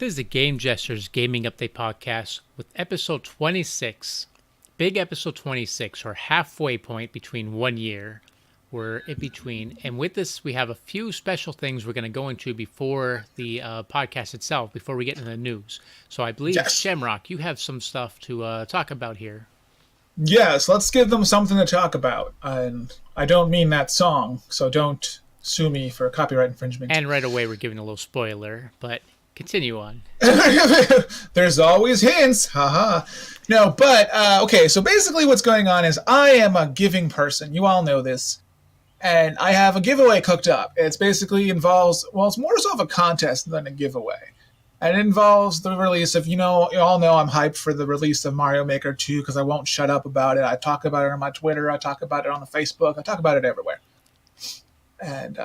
This is the Game Gestures Gaming Update Podcast with episode 26. Big episode 26, or halfway point between 1 year. We're in between. And with this, we have a few special things we're going to go into before the podcast itself, before we get into the news. So I believe, Yes. Shamrock, you have some stuff to talk about here. Yes, let's give them something to talk about. And I don't mean that song, so don't sue me for copyright infringement. And right away, we're giving a little spoiler, but continue on. There's always hints. Haha. No, but, okay, so basically what's going on is I am a giving person. You all know this. And I have a giveaway cooked up. It's basically involves, well, it's more so of a contest than a giveaway. And it involves the release of, you all know I'm hyped for the release of Mario Maker 2 because I won't shut up about it. I talk about it on my Twitter. I talk about it on the Facebook. I talk about it everywhere. And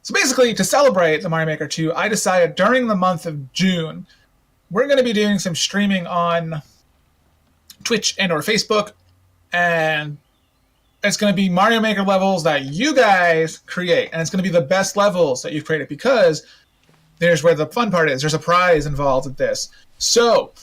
so basically, to celebrate the Mario Maker 2, I decided during the month of June, we're going to be doing some streaming on Twitch and or Facebook. And it's going to be Mario Maker levels that you guys create. And it's going to be the best levels that you've created because there's where the fun part is. There's a prize involved with this. So,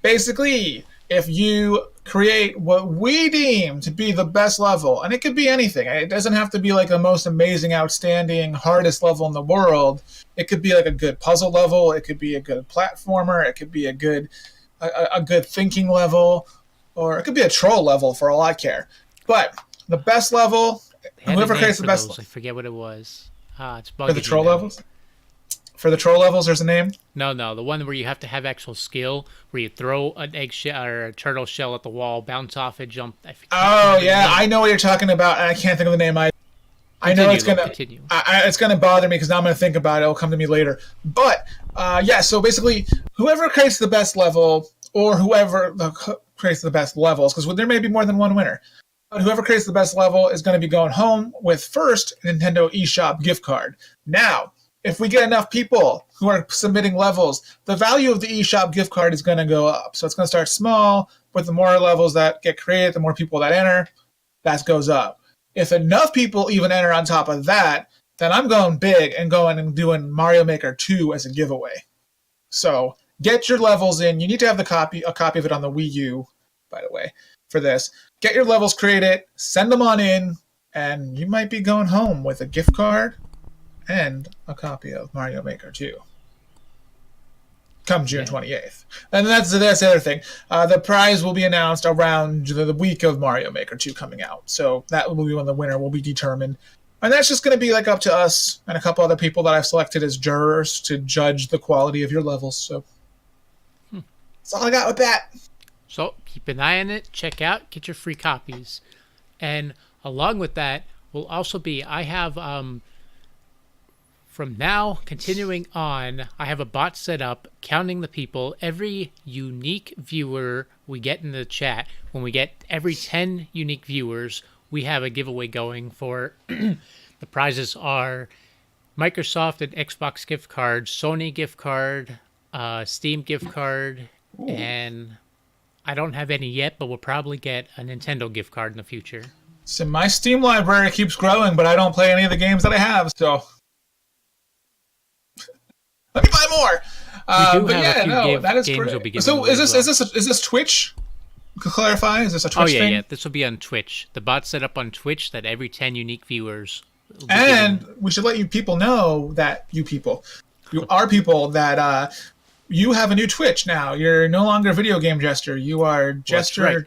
basically, if you create what we deem to be the best level, and it could be anything. It doesn't have to be like the most amazing, outstanding, hardest level in the world. It could be like a good puzzle level. It could be a good platformer. It could be a good thinking level. Or it could be a troll level for all I care. But the best level, whoever creates the best... I forget what it was. It's bugging For the troll levels? For the troll levels, there's a name? No, the one where you have to have actual skill, where you throw an eggshell or a turtle shell at the wall, bounce off it, jump. Oh, yeah, I know what you're talking about, and I can't think of the name. I know it's gonna bother me because now I'm gonna think about it. It'll come to me later. But yeah, so basically, whoever creates the best level, or whoever creates the best levels, because there may be more than one winner. But whoever creates the best level is going to be going home with first a Nintendo eShop gift card. Now, if we get enough people who are submitting levels, the value of the eShop gift card is going to go up. So it's going to start small, but the more levels that get created, the more people that enter, that goes up. If enough people even enter on top of that, then I'm going big and going and doing Mario Maker 2 as a giveaway. So get your levels in. You need to have a copy of it on the Wii U, by the way, for this. Get your levels created, send them on in, and you might be going home with a gift card and a copy of Mario Maker 2 come June 28th. And that's the other thing. The prize will be announced around the week of Mario Maker 2 coming out. So that will be when the winner will be determined. And that's just going to be like up to us and a couple other people that I've selected as jurors to judge the quality of your levels. So that's all I got with that. So keep an eye on it, check out, get your free copies. And along with that will also be, I have... from now, continuing on, I have a bot set up counting the people. Every unique viewer we get in the chat, when we get every 10 unique viewers, we have a giveaway going for the prizes are Microsoft and Xbox gift cards, Sony gift card, Steam gift card, and I don't have any yet, but we'll probably get a Nintendo gift card in the future. So my Steam library keeps growing, but I don't play any of the games that I have, so... Let me buy more. That is great. So is this Twitch? To clarify, is this a Twitch thing? Yeah. This will be on Twitch. The bot's set up on Twitch that every 10 unique viewers. And we should let you people know that you are people that you have a new Twitch now. You're no longer a video game jester. You are jester. Well, right.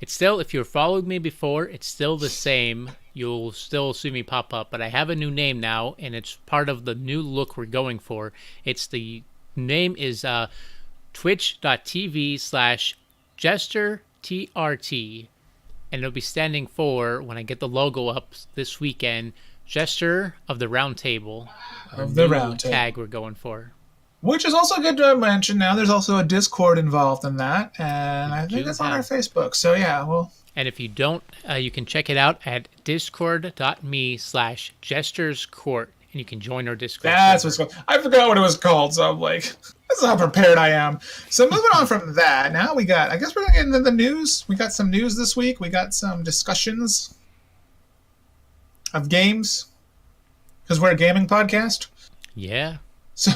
It's still, if you're following me before, it's still the same. You'll still see me pop up, but I have a new name now, and it's part of the new look we're going for. The name is twitch.tv/JesterTRT, and it'll be standing for, when I get the logo up this weekend, Jester of the Round Table. Tag we're going for. Which is also good to mention now. There's also a Discord involved in that, and I think it's on our Facebook. So yeah, well. And if you don't, you can check it out at discord.me/gesturescourt, and you can join our Discord. That's what's called. I forgot what it was called, so I'm like, that's how prepared I am. So moving on from that, now I guess we're going to get into the news. We got some news this week. We got some discussions of games, because we're a gaming podcast. Yeah. So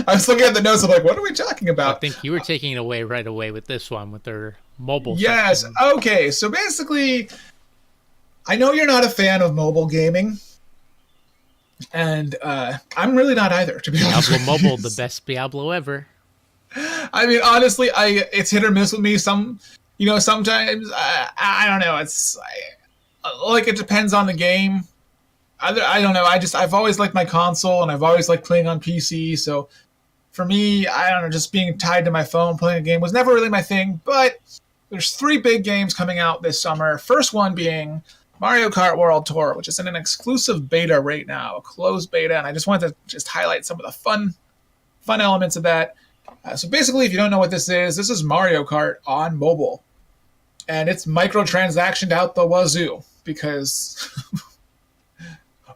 I was looking at the notes. I'm like, what are we talking I about? think you were taking it away right away with this one with their mobile Yes. section. Okay. So basically, I know you're not a fan of mobile gaming, and I'm really not either, to be honest Diablo with you. Mobile, the best Diablo ever. I mean, honestly, it's hit or miss with me. Sometimes I don't know. Like it depends on the game. I don't know. I've always liked my console, and I've always liked playing on PC. So for me, I don't know. Just being tied to my phone playing a game was never really my thing. But there's three big games coming out this summer. First one being Mario Kart World Tour, which is in an exclusive beta right now, a closed beta, and I just wanted to just highlight some of the fun elements of that. So basically, if you don't know what this is Mario Kart on mobile, and it's microtransactioned out the wazoo because.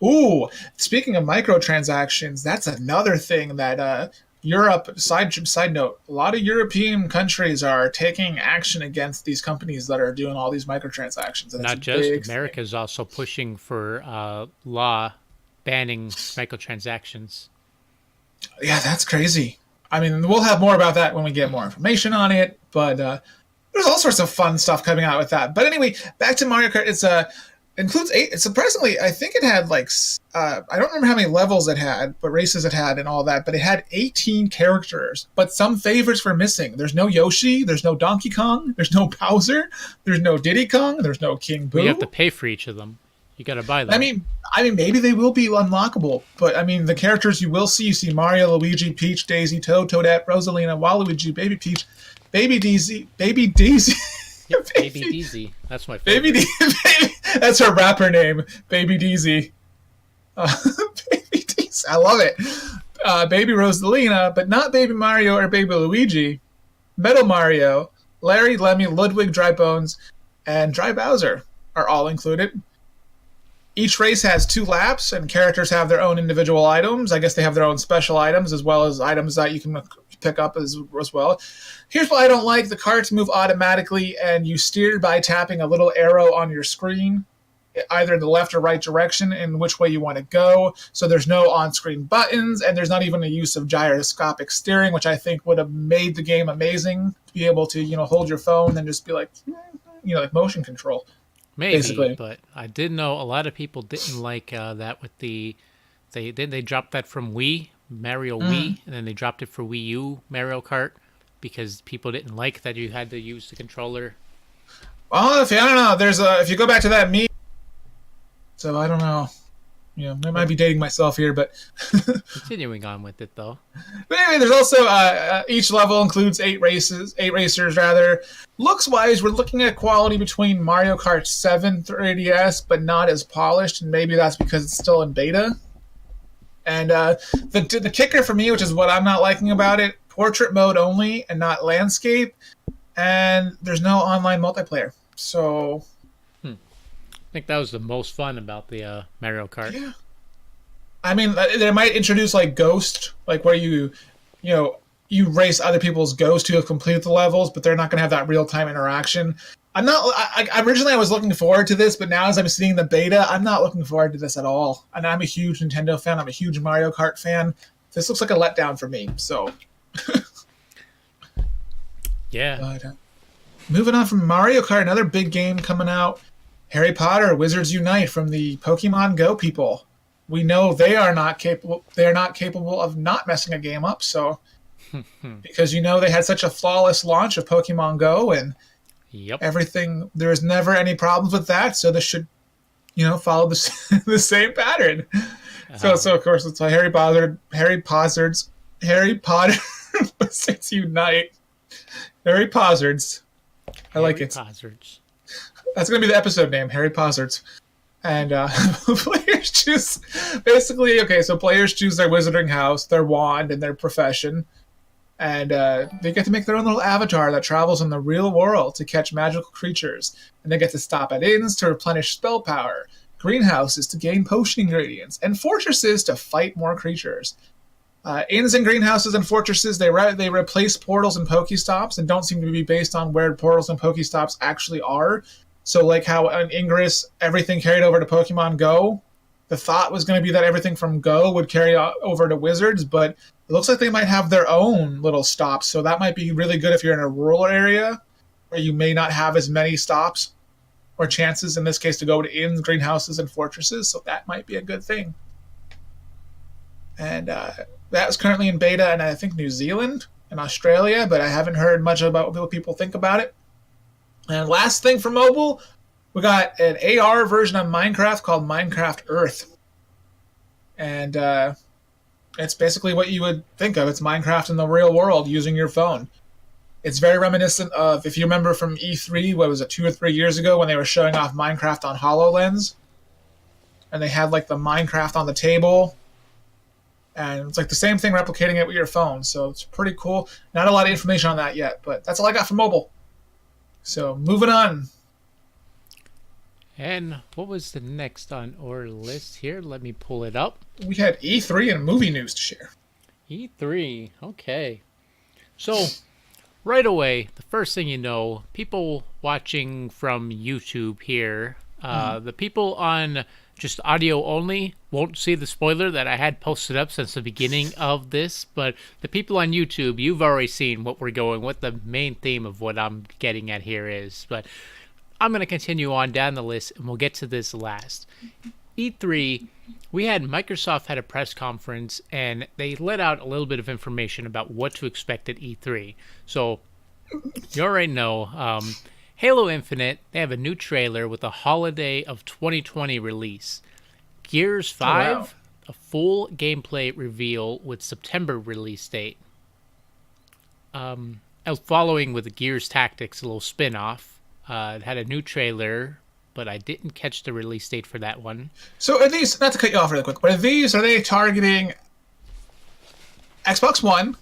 Ooh, speaking of microtransactions, that's another thing that Europe. Side note: a lot of European countries are taking action against these companies that are doing all these microtransactions, and it's a Not just big thing. America is also pushing for law banning microtransactions. Yeah, that's crazy. I mean, we'll have more about that when we get more information on it, but there's all sorts of fun stuff coming out with that. But anyway, back to Mario Kart. It's includes eight. It's surprisingly, I think it had like I don't remember how many levels it had, but races it had and all that. But it had 18 characters. But some favorites were missing. There's no Yoshi. There's no Donkey Kong. There's no Bowser. There's no Diddy Kong. There's no King Well, you have to Boo. pay for each of them. You got to buy I them. mean, I mean, maybe they will be unlockable, but I mean, the characters you see Mario, Luigi, Peach, Daisy, Toad, Toadette, Rosalina, Waluigi, Baby Peach, Baby Daisy, Yep, Baby Baby, DZ. That's my Baby, favorite. Baby, that's her rapper name, Baby Daisy. Uh, Baby Daisy, I love it. Baby Rosalina, but not Baby Mario or Baby Luigi. Metal Mario, Larry, Lemmy, Ludwig, Dry Bones, and Dry Bowser are all included. Each race has 2 laps, and characters have their own individual items. I guess they have their own special items as well as items that you can pick up as well. Here's what I don't like: the carts move automatically, and you steer by tapping a little arrow on your screen, either in the left or right direction, in which way you want to go. So there's no on-screen buttons, and there's not even a use of gyroscopic steering, which I think would have made the game amazing to be able to hold your phone and just be like like motion control Maybe, basically. but I did know a lot of people didn't like that with the they dropped that from Wii Mario Wii, and then they dropped it for Wii U Mario Kart because people didn't like that you had to use the controller. Well, if I don't know, there's a if you go back to that meme. So I don't know. I might But be dating myself here, but continuing on with it though, anyway, there's also each level includes 8 racers rather. Looks wise, we're looking at quality between Mario Kart 7 3DS, but not as polished, and maybe that's because it's still in beta. And the kicker for me, which is what I'm not liking about it, portrait mode only and not landscape, and there's no online multiplayer. So I think that was the most fun about the Mario Kart. yeah, I mean, they might introduce like Ghost, like where you know, you race other people's ghosts who have completed the levels, but they're not going to have that real time interaction. I'm not. Originally I was looking forward to this, but now as I'm seeing the beta, I'm not looking forward to this at all. And I'm a huge Nintendo fan. I'm a huge Mario Kart fan. This looks like a letdown for me. So, Yeah, but, moving on from Mario Kart, another big game coming out: Harry Potter Wizards Unite from the Pokemon Go people. We know they are not capable. They are not capable of not messing a game up. So because they had such a flawless launch of Pokemon Go and yep. everything, there was never any problems with that. So this should follow the the same pattern. So of course it's a Harry Potter Wizards Unite. Harry Pozzards. I like Harry it. Hazards. That's gonna be the episode name, Harry Pozzards. And players choose basically okay. So players choose their wizarding house, their wand, and their profession, and they get to make their own little avatar that travels in the real world to catch magical creatures. And they get to stop at inns to replenish spell power, greenhouses to gain potion ingredients, and fortresses to fight more creatures. Inns and greenhouses and fortresses, they replace portals and Pokestops and don't seem to be based on where portals and Pokestops actually are. So like how in Ingress, everything carried over to Pokemon Go, the thought was going to be that everything from Go would carry over to Wizards, but it looks like they might have their own little stops. So that might be really good if you're in a rural area where you may not have as many stops or chances, in this case, to go to inns, greenhouses, and fortresses. So that might be a good thing. And that is currently in beta in, I think, New Zealand and Australia, but I haven't heard much about what people think about it. And last thing for mobile, we got an AR version of Minecraft called Minecraft Earth. And it's basically what you would think of. It's Minecraft in the real world using your phone. It's very reminiscent of, if you remember from E3, what was it, 2 or 3 years ago, when they were showing off Minecraft on HoloLens. And they had like the Minecraft on the table. And it's like the same thing, replicating it with your phone. So it's pretty cool. Not a lot of information on that yet, but that's all I got for mobile. So moving on. And what was the next on our list here? Let me pull it up. We had E3 and movie news to share. E3, okay. So, right away, the first thing you know, people watching from YouTube here, the people on just audio only won't see the spoiler that I had posted up since the beginning of this, but the people on YouTube, you've already seen what the main theme of what I'm getting at here is. But I'm going to continue on down the list, and we'll get to this last. E3, Microsoft had a press conference, and they let out a little bit of information about what to expect at E3. So, you already know, Halo Infinite, they have a new trailer with a holiday of 2020 release. Gears 5, wow. A full gameplay reveal with September release date. Following with the Gears Tactics, a little spin-off. It had a new trailer, but I didn't catch the release date for that one. So are these, not to cut you off really quick, but are they targeting Xbox One,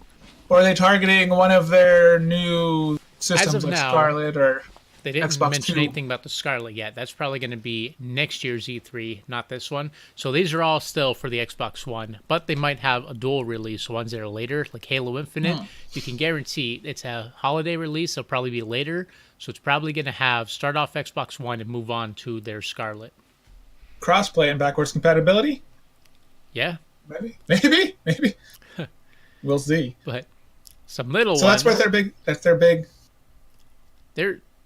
or are they targeting one of their new systems like now, Scarlet or they didn't Xbox mention 2? anything about the Scarlet yet. That's probably going to be next year's E3, not this one. So these are all still for the Xbox One, but they might have a dual release, ones that are later, like Halo Infinite. You can guarantee it's a holiday release. It'll probably be later. So it's probably going to start off Xbox One and move on to their Scarlet. Crossplay and backwards compatibility? Yeah. Maybe. We'll see. But some little ones. So that's where they're big.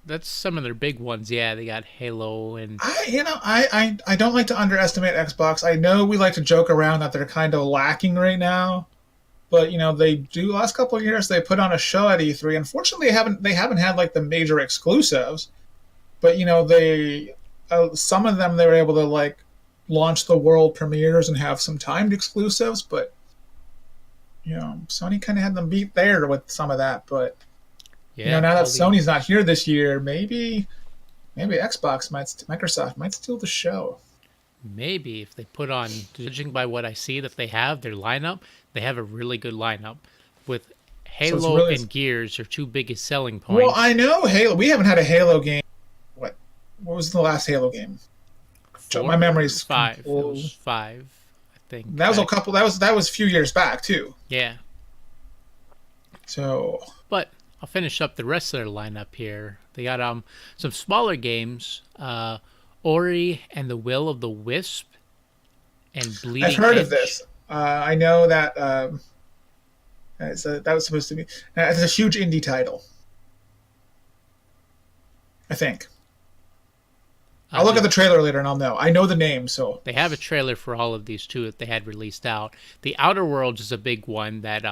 That's some of their big ones. Yeah, they got Halo and I don't like to underestimate Xbox. I know we like to joke around that they're kind of lacking right now. But they do. Last couple of years, they put on a show at E3. Unfortunately, they haven't had like the major exclusives. But they some of them they were able to like launch the world premieres and have some timed exclusives. But Sony kind of had them beat there with some of that. But now that Sony's not here this year, maybe Microsoft might steal the show. Maybe if they put on, judging by what I see that they have, their lineup, they have a really good lineup with Halo and Gears are two biggest selling points. Well, I know Halo. We haven't had a Halo game. What was the last Halo game? 4, my memory's 5. It was 5, I think. That was a couple. That was a few years back too. Yeah. So. But I'll finish up the rest of their lineup here. They got some smaller games. Ori and the Will of the Wisp and Bleeding I've heard Edge. of this. I know that that was supposed to be. It's a huge indie title. I think. I'll look at the trailer later and I'll know. I know the name, so. They have a trailer for all of these too that they had released out. The Outer Worlds is a big one that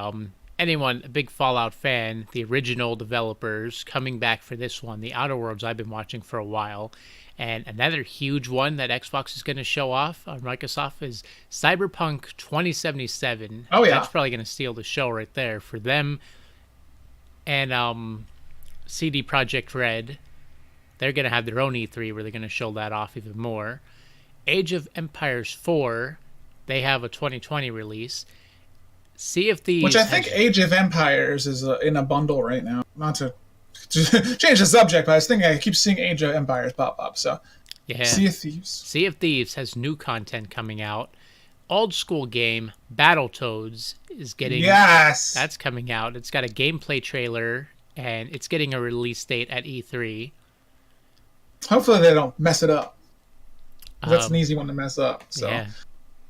anyone, a big Fallout fan, the original developers coming back for this one. The Outer Worlds I've been watching for a while. And another huge one that Xbox is going to show off on Microsoft is Cyberpunk 2077. Oh, yeah. That's probably going to steal the show right there for them. And CD Projekt Red, they're going to have their own E3 where they're going to show that off even more. Age of Empires 4, they have a 2020 release. Sea of Thieves... Which I think Age of Empires is in a bundle right now. Not to change the subject, but I was thinking I keep seeing Age of Empires pop up. So, yeah. Sea of Thieves. Sea of Thieves has new content coming out. Old school game Battletoads is getting... Yes! That's coming out. It's got a gameplay trailer, and it's getting a release date at E3. Hopefully they don't mess it up. That's an easy one to mess up. So Yeah.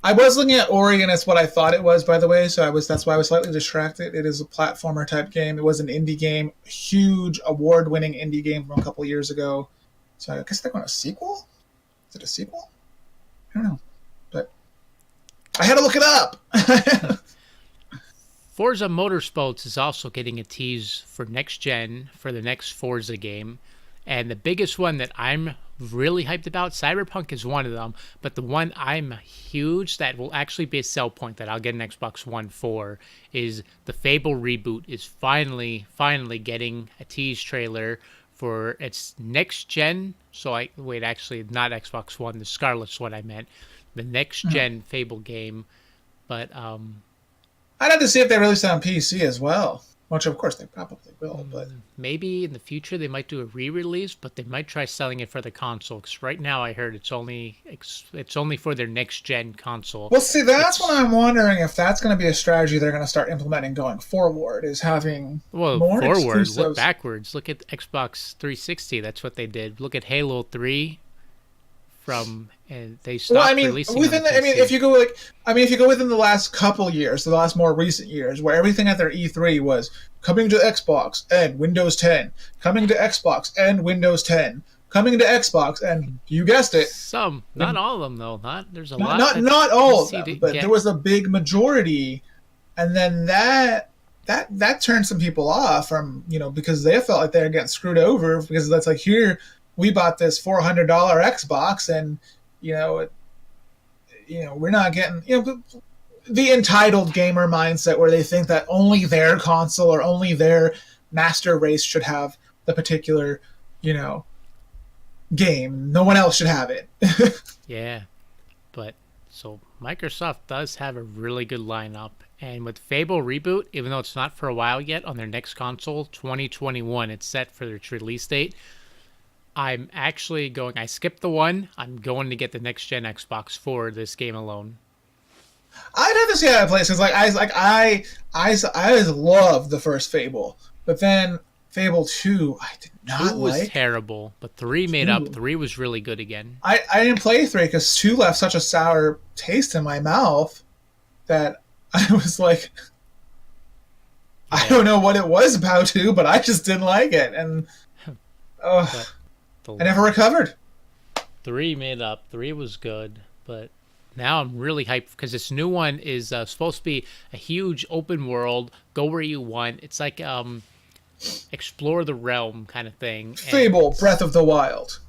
I was looking at Ori, and it's what I thought it was, by the way. So that's why I was slightly distracted. It is a platformer type game. It was an indie game, huge award-winning indie game from a couple years ago. So I guess they're going to sequel. Is it a sequel? I don't know, but I had to look it up. Forza Motorsports is also getting a tease for next gen for the next Forza game. And the biggest one that I'm really hyped about, Cyberpunk is one of them, but the one I'm huge that will actually be a sell point that I'll get an Xbox One for is the Fable reboot is finally getting a tease trailer for its next gen. Actually not Xbox One, the Scarlet's what I meant. The next gen Fable game. But I'd have to see if they release it on PC as well. Which, of course, they probably will. But maybe in the future they might do a re-release, but they might try selling it for the console. Because right now I heard it's only for their next-gen console. Well, see, that's what I'm wondering if that's going to be a strategy they're going to start implementing going forward, is having more forward, exclusives. look backwards. Look at Xbox 360. That's what they did. Look at Halo 3 and they stopped releasing. If you go within the last couple years, the last more recent years, where everything at their E3 was coming to Xbox and Windows 10, coming to Xbox and Windows 10, coming to Xbox, and you guessed it, not all of them though. There's a lot. Not all of them, but there was a big majority, and then that turned some people off from because they felt like they were getting screwed over because that's like here. We bought this $400 Xbox, and we're not getting the entitled gamer mindset where they think that only their console or only their master race should have the particular game. No one else should have it. Yeah, but so Microsoft does have a really good lineup, and with Fable reboot, even though it's not for a while yet on their next console, 2021, it's set for its release date. I'm actually I skipped the one. I'm going to get the next gen Xbox for this game alone. I'd have to see how it plays because I loved the first Fable, but then Fable 2 I did not 2 was terrible, but 3 made up. 3 was really good again. I didn't play 3 because 2 left such a sour taste in my mouth that I was like, yeah. I don't know what it was about 2, but I just didn't like it, and I never recovered. 3 made up. 3 was good, but now I'm really hyped because this new one is supposed to be a huge open world, go where you want. It's like explore the realm kind of thing. Fable, Breath of the Wild.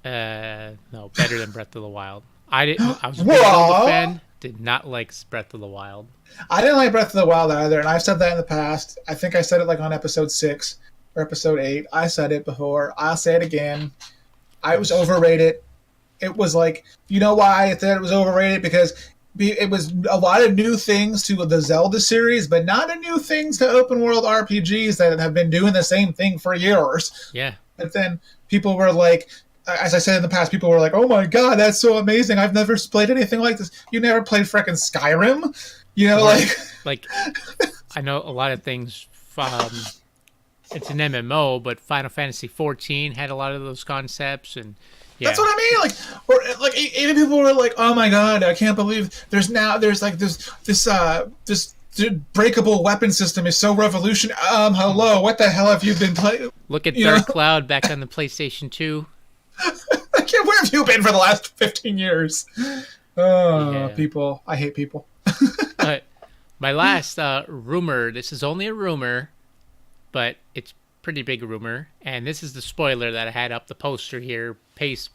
No, better than Breath of the Wild. I was a big Zelda fan. Did not like Breath of the Wild. I didn't like Breath of the Wild either, and I've said that in the past. I think I said it on episode 6. Or episode 8. I said it before. I'll say it again. I was overrated. It was why I said it was overrated? Because it was a lot of new things to the Zelda series, but not a new things to open world RPGs that have been doing the same thing for years. Yeah. But then people were like, as I said in the past, people were like, "Oh my god, that's so amazing! I've never played anything like this." You never played frickin' Skyrim, I know a lot of things from. It's an MMO, but Final Fantasy XIV had a lot of those concepts, and yeah. That's what I mean. Even people were like, "Oh my god, I can't believe there's this breakable weapon system is so revolutionary." Hello, what the hell have you been playing? Look at Dark Cloud back on the PlayStation 2. Where have you been for the last 15 years? People, I hate people. My last rumor. This is only a rumor. But it's pretty big rumor, and this is the spoiler that I had up the poster here,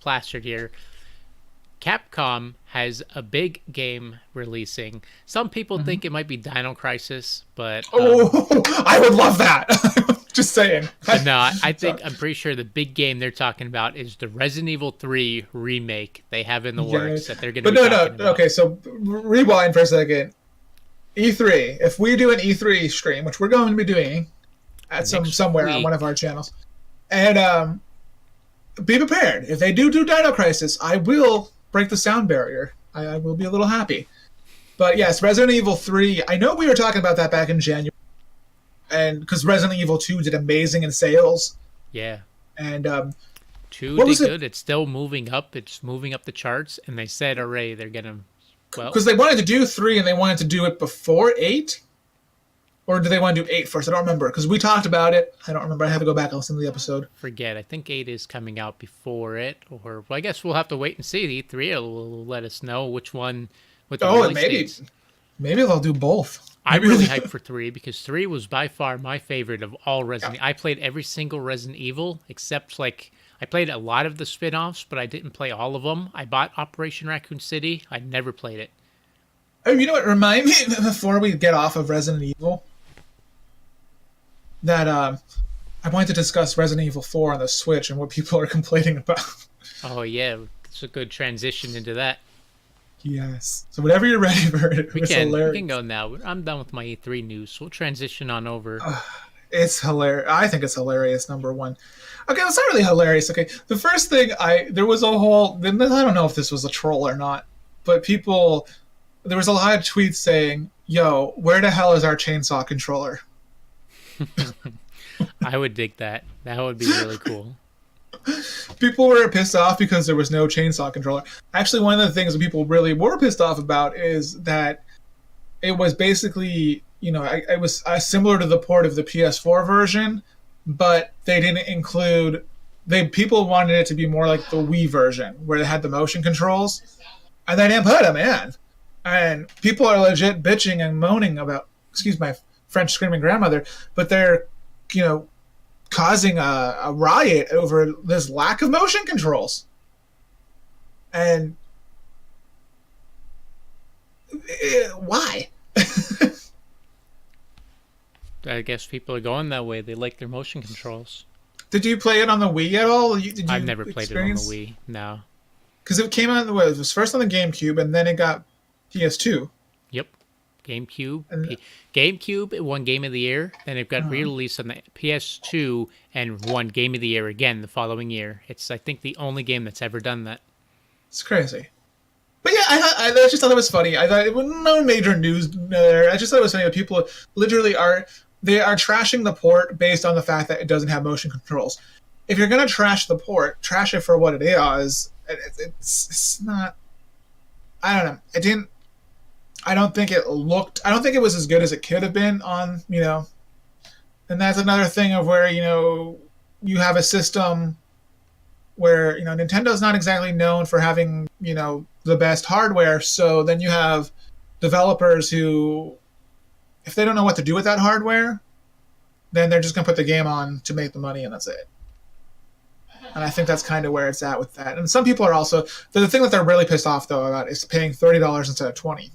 plastered here. Capcom has a big game releasing. Some people think it might be Dino Crisis, but I would love that. Just saying. No, I'm pretty sure the big game they're talking about is the Resident Evil 3 remake they have in the works that they're going to be talking about. Okay, so rewind for a second. E3. If we do an E3 stream, which we're going to be doing at somewhere on one of our channels, and be prepared. If they do Dino Crisis, I will break the sound barrier. I will be a little happy. But yes, Resident Evil 3, I know we were talking about that back in January, and because Resident Evil 2 did amazing in sales. Yeah. And 2 What did was it? good. It's still moving up. It's moving up the charts, and they said already they're gonna. Well, Because they wanted to do 3 and they wanted to do it before 8? Or do they want to do 8 first? I don't remember. Because we talked about it. I don't remember. I have to go back and listen to the episode. forget. I think 8 is coming out before it, or well, I guess we'll have to wait and see. The E3 will let us know which one. With the Oh, release and maybe dates. maybe they'll do both. I'm Maybe really they- hyped for 3 because 3 was by far my favorite of all Resident. I played every single Resident Evil except like I played a lot of the spin-offs, but I didn't play all of them. I bought Operation Raccoon City. I never played it. Oh, you know what? Remind me before we get off of Resident Evil that I wanted to discuss Resident Evil 4 on the Switch and what people are complaining about. Oh yeah, it's a good transition into that. Yes. So whenever you're ready for it, We it's can hilarious. we can go now. I'm done with my E3 news, so we'll transition on over. It's hilarious. I think it's hilarious. Number one. Okay, it's not really hilarious. Okay, the first thing there was a whole. I don't know if this was a troll or not, but there was a lot of tweets saying, "Yo, where the hell is our chainsaw controller?" I would dig that. That would be really cool. People were pissed off because there was no chainsaw controller. Actually, one of the things that people really were pissed off about is that it was basically, it was similar to the port of the PS4 version, but they didn't include. People wanted it to be more like the Wii version, where it had the motion controls, and they didn't put them in. And people are legit bitching and moaning about, excuse my French screaming grandmother, but they're, causing a riot over this lack of motion controls. And why? I guess people are going that way. They like their motion controls. Did you play it on the Wii at all? Did you I've never played it on the Wii. No. Because it came out, it was first on the GameCube, and then it got PS2. Yep. GameCube. And- GameCube, it won Game of the Year. Then it got re-released on the PS2 and won Game of the Year again the following year. It's, I think, the only game that's ever done that. It's crazy. But yeah, I just thought it was funny. I thought it was no major news there. I just thought it was funny that people literally are trashing the port based on the fact that it doesn't have motion controls. If you're gonna trash the port, trash it for what it is. It's not. I don't know. I don't think it was as good as it could have been on, and that's another thing of where, you have a system where, Nintendo's not exactly known for having, the best hardware. So then you have developers who, if they don't know what to do with that hardware, then they're just going to put the game on to make the money and that's it. And I think that's kind of where it's at with that. And some people are also, the thing that they're really pissed off though about is paying $30 instead of $20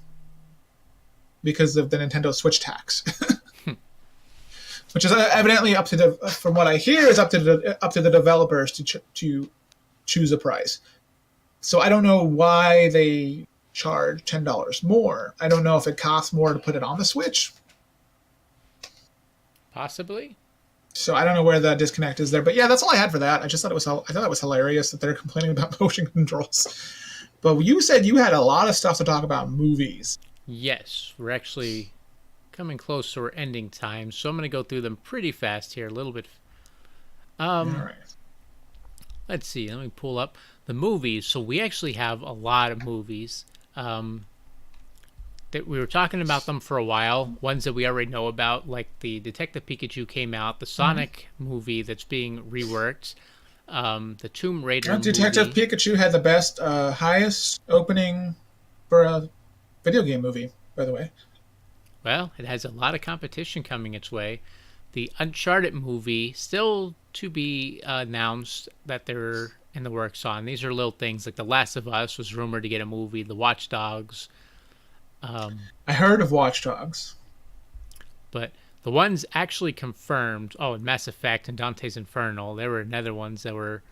because of the Nintendo Switch tax. Which is evidently up to from what I hear, is up to the developers to choose a price. So I don't know why they charge $10 more. I don't know if it costs more to put it on the Switch. Possibly. So I don't know where the disconnect is there. But yeah, that's all I had for that. I thought it was hilarious that they're complaining about motion controls. But you said you had a lot of stuff to talk about movies. Yes, we're actually coming close to our ending time, so I'm going to go through them pretty fast here, a little bit. All right. Let's see, let me pull up the movies. So we actually have a lot of movies. That we were talking about them for a while. Ones that we already know about, like the Detective Pikachu came out, the Sonic movie that's being reworked, the Tomb Raider Detective movie. Pikachu had the best, highest opening for a video game movie, by the way. Well, it has a lot of competition coming its way. The Uncharted movie, still to be announced that they're in the works on. These are little things like The Last of Us was rumored to get a movie, The Watch Dogs. I heard of Watch Dogs. But the ones actually confirmed, and Mass Effect and Dante's Inferno, there were another ones that were...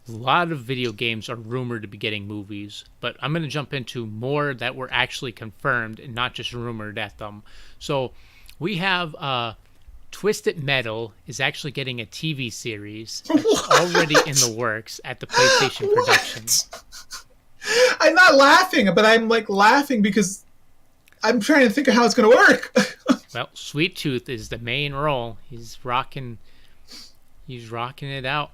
A lot of video games are rumored to be getting movies, but I'm going to jump into more that were actually confirmed and not just rumored at them. So we have Twisted Metal is actually getting a TV series that's already in the works at the PlayStation Productions. I'm not laughing, but I'm laughing because I'm trying to think of how it's going to work. Well, Sweet Tooth is the main role. He's rocking it out.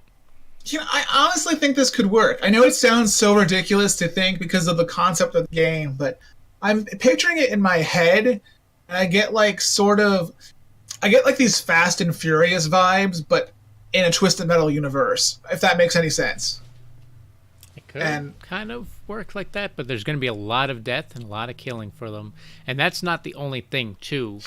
I honestly think this could work. I know it sounds so ridiculous to think because of the concept of the game, but I'm picturing it in my head, and I get like I get like these Fast and Furious vibes, but in a Twisted Metal universe, if that makes any sense. It could And kind of work like that, but there's going to be a lot of death and a lot of killing for them. And that's not the only thing, too.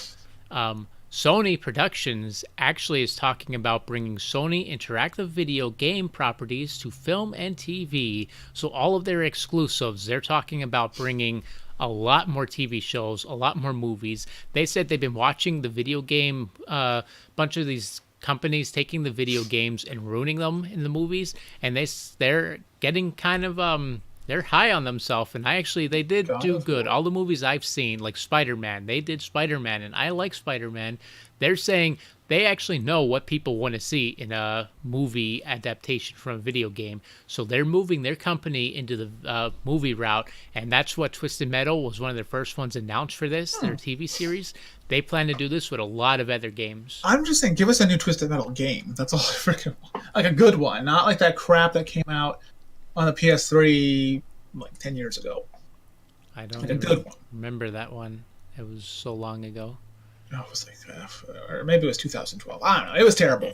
Sony Productions actually is talking about bringing Sony interactive video game properties to film and TV. So all of their exclusives, they're talking about bringing a lot more TV shows, a lot more movies. They said they've been watching the video game, bunch of these companies taking the video games and ruining them in the movies, and they're getting kind of they're high on themselves, and they did do good. All the movies I've seen, like Spider-Man, they did Spider-Man, and I like Spider-Man. They're saying they actually know what people want to see in a movie adaptation from a video game, so they're moving their company into the movie route, and that's what Twisted Metal was one of their first ones announced for this, their TV series. They plan to do this with a lot of other games. I'm just saying, give us a new Twisted Metal game. That's all I freaking want. Like a good one, not like that crap that came out on the PS3 like 10 years ago. I don't like a good one. remember that one. It was so long ago. No, it was like, or maybe it was 2012. I don't know. It was terrible.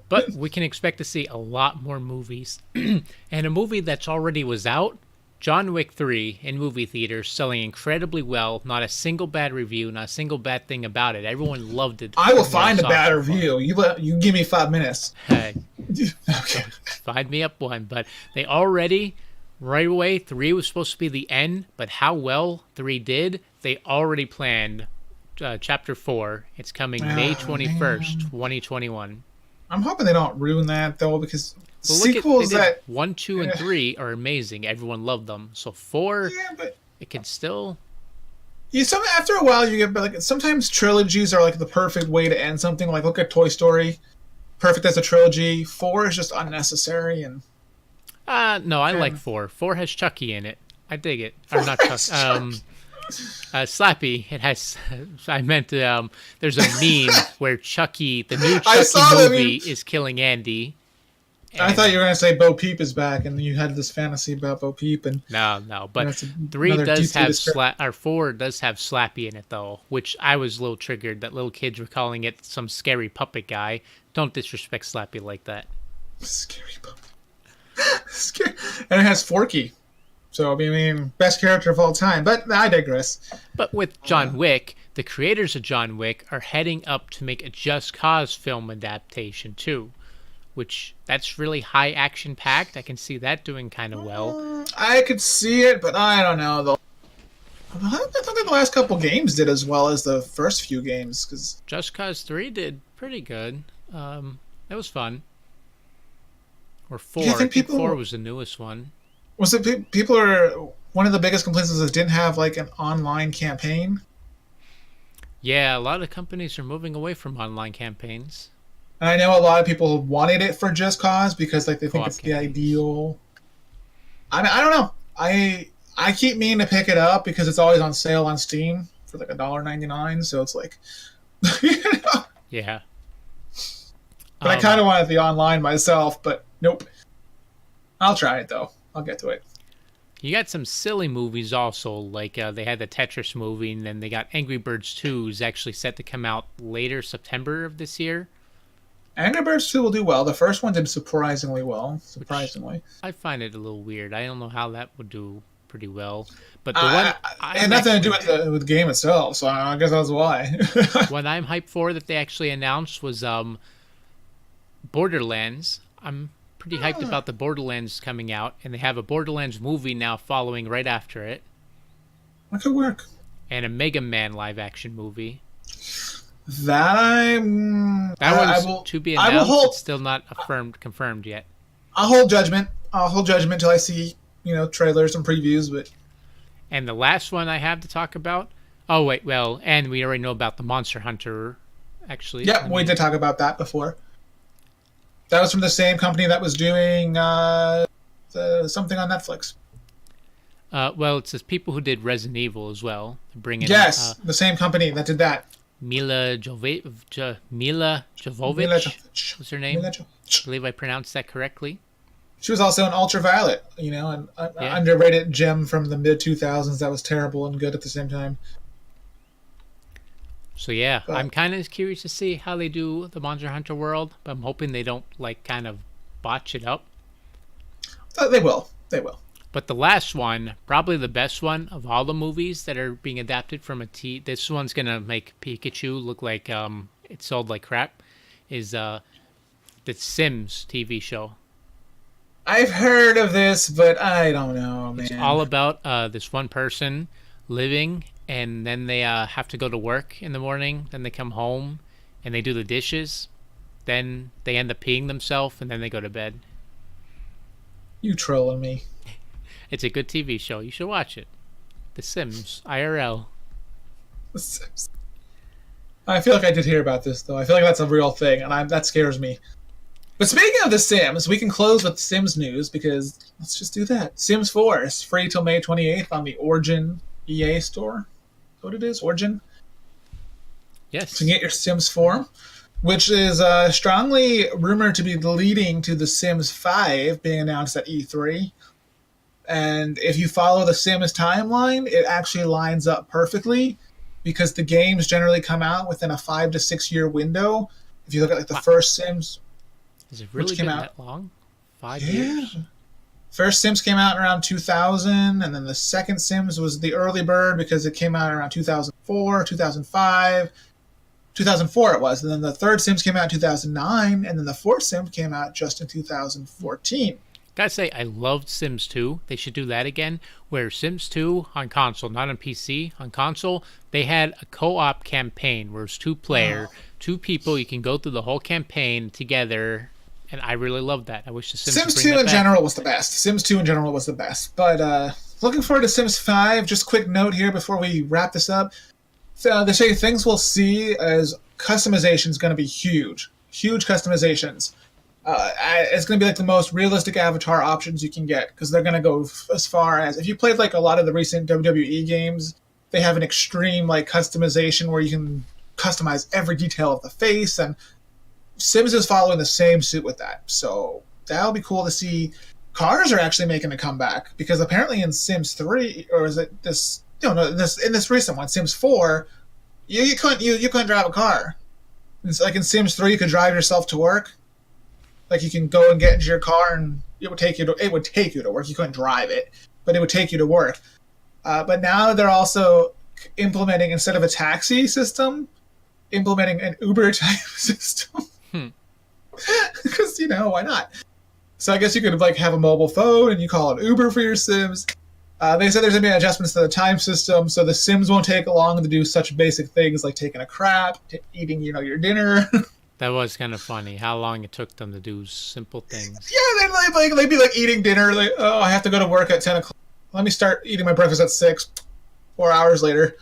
But we can expect to see a lot more movies. And a movie that's already was out, John Wick 3 in movie theaters, selling incredibly well. Not a single bad review, not a single bad thing about it. Everyone loved it. I will find a bad review. You give me 5 minutes. Hey, Okay. find me up one. But they already, right away, 3 was supposed to be the end. But how well 3 did, they already planned Chapter 4. It's coming May 21st, 2021. I'm hoping they don't ruin that, though, because Well, sequels that 1, 2, and 3 are amazing. Everyone loved them. So 4, yeah, but it can still. after a while you get like sometimes trilogies are like the perfect way to end something. Like look at Toy Story, perfect as a trilogy. 4 is just unnecessary and. No, I like 4. 4 has Chucky in it. I dig it. Or not Chucky. Slappy. It has. I meant there's a meme where Chucky, the new Chucky movie, is killing Andy. I thought you were going to say Bo Peep is back, and you had this fantasy about Bo Peep. And no, but 3 does have 4 does have Slappy in it though, which I was a little triggered that little kids were calling it some scary puppet guy. Don't disrespect Slappy like that. Scary puppet. And it has Forky. So, I mean, best character of all time. But I digress. But with John Wick, the creators of John Wick are heading up to make a Just Cause film adaptation too, which that's really high action packed. I can see that doing kind of well. I could see it, but I don't know. I don't think the last couple games did as well as the first few games. Cause Just Cause 3 did pretty good. That was fun. Or 4. I think 4 was the newest one. Was it people are one of the biggest complaints is it didn't have like an online campaign? Yeah, a lot of companies are moving away from online campaigns. And I know a lot of people wanted it for Just Cause because like they think it's the ideal. I mean, I don't know. I keep meaning to pick it up because it's always on sale on Steam for like $1.99. So it's like, you know? Yeah. But I kind of wanted the online myself, but nope. I'll try it though. I'll get to it. You got some silly movies also, like they had the Tetris movie, and then they got Angry Birds 2 is actually set to come out later September of this year. Angry Birds 2 will do well. The first one did surprisingly well. Surprisingly. I find it a little weird. I don't know how that would do pretty well. But the one it had nothing to do with the game itself, so I guess that's why. What I'm hyped for that they actually announced was Borderlands. I'm pretty hyped about the Borderlands coming out, and they have a Borderlands movie now following right after it. That could work. And a Mega Man live-action movie. That one's to be announced. It's still not confirmed yet. I'll hold judgment. I'll hold judgment till I see, trailers and previews. But and the last one I have to talk about. Oh wait, well, and we already know about the Monster Hunter. Actually, yeah, we did talk about that before. That was from the same company that was doing something on Netflix. Well, it's the people who did Resident Evil as well. Yes, the same company that did that. Mila Jovovich was her name. I believe I pronounced that correctly. She was also in Ultraviolet, an Yeah. underrated gem from the mid 2000s that was terrible and good at the same time. So yeah, I'm But kind of curious to see how they do the Monster Hunter world, but I'm hoping they don't like kind of botch it up. they will. They will. But the last one, probably the best one of all the movies that are being adapted from a T. This one's gonna make Pikachu look like it sold like crap. Is the Sims TV show? I've heard of this, but I don't know, It's all man. about this one person living, and then they have to go to work in the morning. Then they come home, and they do the dishes. Then they end up peeing themselves, and then they go to bed. You trolling me. It's a good TV show. You should watch it. The Sims IRL. I feel like I did hear about this, though. I feel like that's a real thing, and that scares me. But speaking of The Sims, we can close with Sims news because let's just do that. Sims 4 is free till May 28th on the Origin EA store. That's what it is, Origin. To Yes. get your Sims 4, which is strongly rumored to be leading to The Sims 5 being announced at E3. And if you follow The Sims timeline, it actually lines up perfectly because the games generally come out within a 5 to 6 year window. If you look at like the Wow. first Sims, Has it which really came been out, that long? Five yeah, years? first Sims came out around 2000, and then the second Sims was the early bird because it came out around 2004, 2005, 2004 it was, and then the third Sims came out in 2009, and then the fourth Sims came out just in 2014. Gotta say, I loved Sims 2. They should do that again. Where Sims 2 on console, not on PC, on console, they had a co op campaign where it's two player, Oh. two people. You can go through the whole campaign together. And I really loved that. I wish the Sims would Sims bring 2 that in back. general was the best. Sims 2 in general was the best. But looking forward to Sims 5. Just quick note here before we wrap this up. So they say things we'll see as customization is going to be huge. Huge customizations. It's going to be like the most realistic avatar options you can get because they're going to go as far as if you played like a lot of the recent WWE games, they have an extreme like customization where you can customize every detail of the face, and Sims is following the same suit with that. So that'll be cool to see. Cars are actually making a comeback because apparently in Sims 3, or is it this? No, in this recent one, Sims 4, you couldn't drive a car. It's like in Sims 3, you could drive yourself to work. Like you can go and get into your car and it would take you to work. You couldn't drive it, but it would take you to work. But now they're also implementing, instead of a taxi system, implementing an Uber type system. Hmm. Because why not? So I guess you could like have a mobile phone and you call it Uber for your Sims. They said there's gonna be adjustments to the time system, so the Sims won't take long to do such basic things like taking a crap, eating your dinner. That was kind of funny how long it took them to do simple things. Yeah, they'd be like eating dinner. Like, oh, I have to go to work at 10 o'clock. Let me start eating my breakfast at 6. 4 hours later.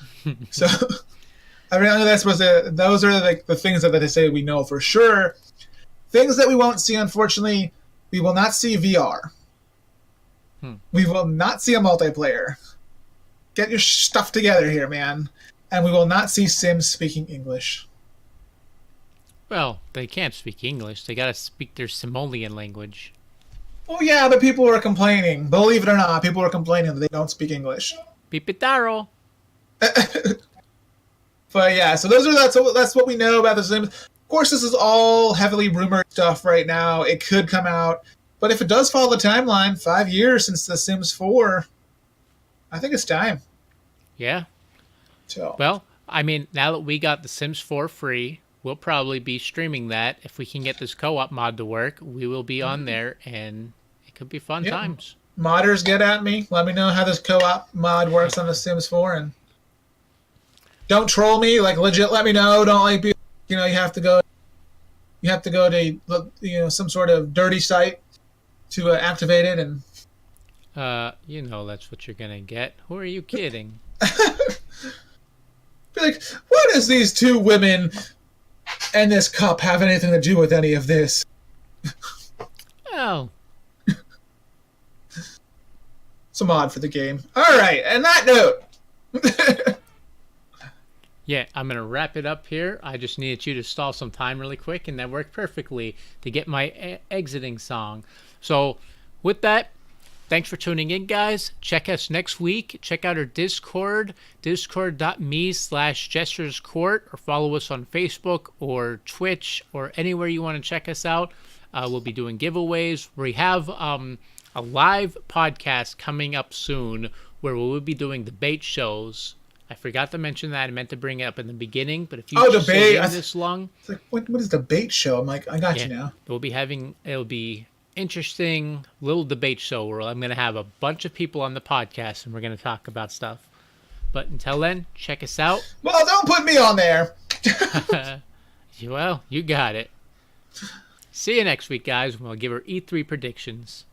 So, I mean, those are like the things that they say we know for sure. Things that we won't see, unfortunately, we will not see VR. Hmm. We will not see a multiplayer. Get your stuff together here, man. And we will not see Sims speaking English. Well, they can't speak English. They gotta speak their Simoleon language. Oh yeah, but people were complaining. Believe it or not, people were complaining that they don't speak English. Pipitaro. But yeah, so that's what we know about The Sims. Of course, this is all heavily rumored stuff right now. It could come out, but if it does follow the timeline, 5 years since The Sims 4, I think it's time. Yeah. So Well, I mean, now that we got The Sims 4 free, we'll probably be streaming that. If we can get this co-op mod to work, we will be on there, and it could be fun yeah, times. modders, get at me. Let me know how this co-op mod works on The Sims 4, and don't troll me. Like legit, let me know. Don't like be. You have to go. You have to go to some sort of dirty site to activate it, and That's what you're gonna get. Who are you kidding? be like, what does these two women and this cup have anything to do with any of this? Oh, It's a mod for the game. All right, and that note. yeah, I'm gonna wrap it up here. I just needed you to stall some time really quick, and that worked perfectly to get my exiting song. So with that, thanks for tuning in, guys. Check us next week. Check out our Discord, discord.me/gesturescourt, or follow us on Facebook or Twitch or anywhere you want to check us out. We'll be doing giveaways. We have a live podcast coming up soon where we'll be doing debate shows. I forgot to mention that. I meant to bring it up in the beginning, but if you just stay in this long, it's like what is debate show? I'm like, I got you now. It'll be interesting little debate show where I'm going to have a bunch of people on the podcast and we're going to talk about stuff. But until then, check us out. Well, don't put me on there. Well, you got it. See you next week, guys, when we'll give our E3 predictions.